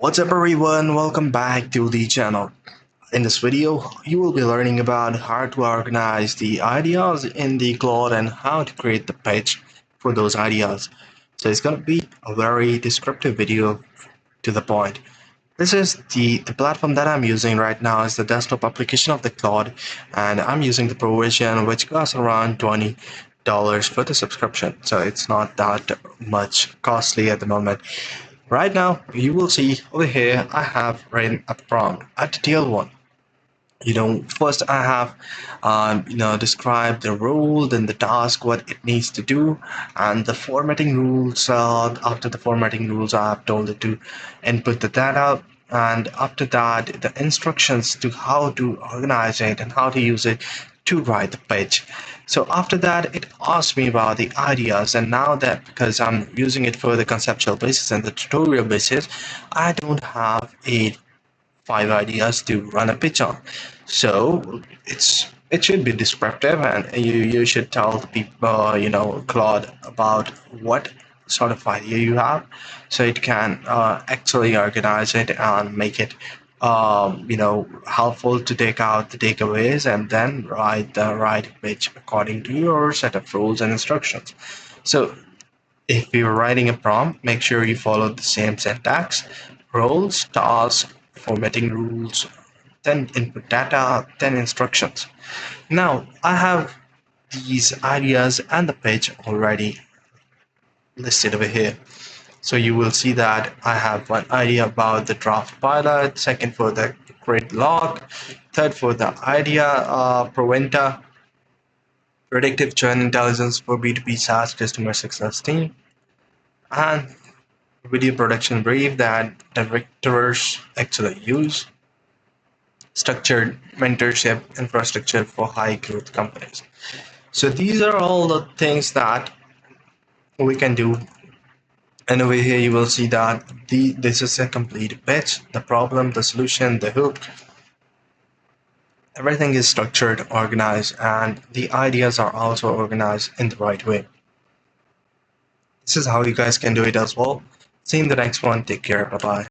What's up everyone, welcome back to the channel. In this video, you will be learning about how to organize the ideas in the Claude and how to create the page for those ideas. So it's going to be a very descriptive video to the point. This is the platform that I'm using right now is the desktop application of the Claude, and I'm using the pro version which costs around $20 for the subscription. So it's not that much costly at the moment. Right now, you will see over here, I have written a prompt, a detailed one. First I have, described the role, then the task, what it needs to do, and the formatting rules. After the formatting rules, I have told it to input the data, and after that, the instructions to how to organize it and how to use it to write the page. So after that, it asked me about the ideas, and now that because I'm using it for the conceptual basis and the tutorial basis, I don't have a 5 ideas to run a pitch on. So it should be descriptive, and you should tell the people, Claude, about what sort of idea you have, so it can actually organize it and make it helpful to take out the takeaways and then write the right pitch according to your set of rules and instructions. So if you're writing a prompt, make sure you follow the same syntax: roles, tasks, formatting rules, then input data, then instructions. Now, I have these ideas and the page already listed over here. So you will see that I have one idea about the draft pilot, second for the grid log, third for the idea preventer, predictive churn intelligence for B2B SaaS customer success team, and video production brief that directors actually use, structured mentorship infrastructure for high growth companies. So these are all the things that we can do. And over here you will see that this is a complete pitch, the problem, the solution, the hook. Everything is structured, organized, and the ideas are also organized in the right way. This is how you guys can do it as well. See you in the next one. Take care. Bye bye.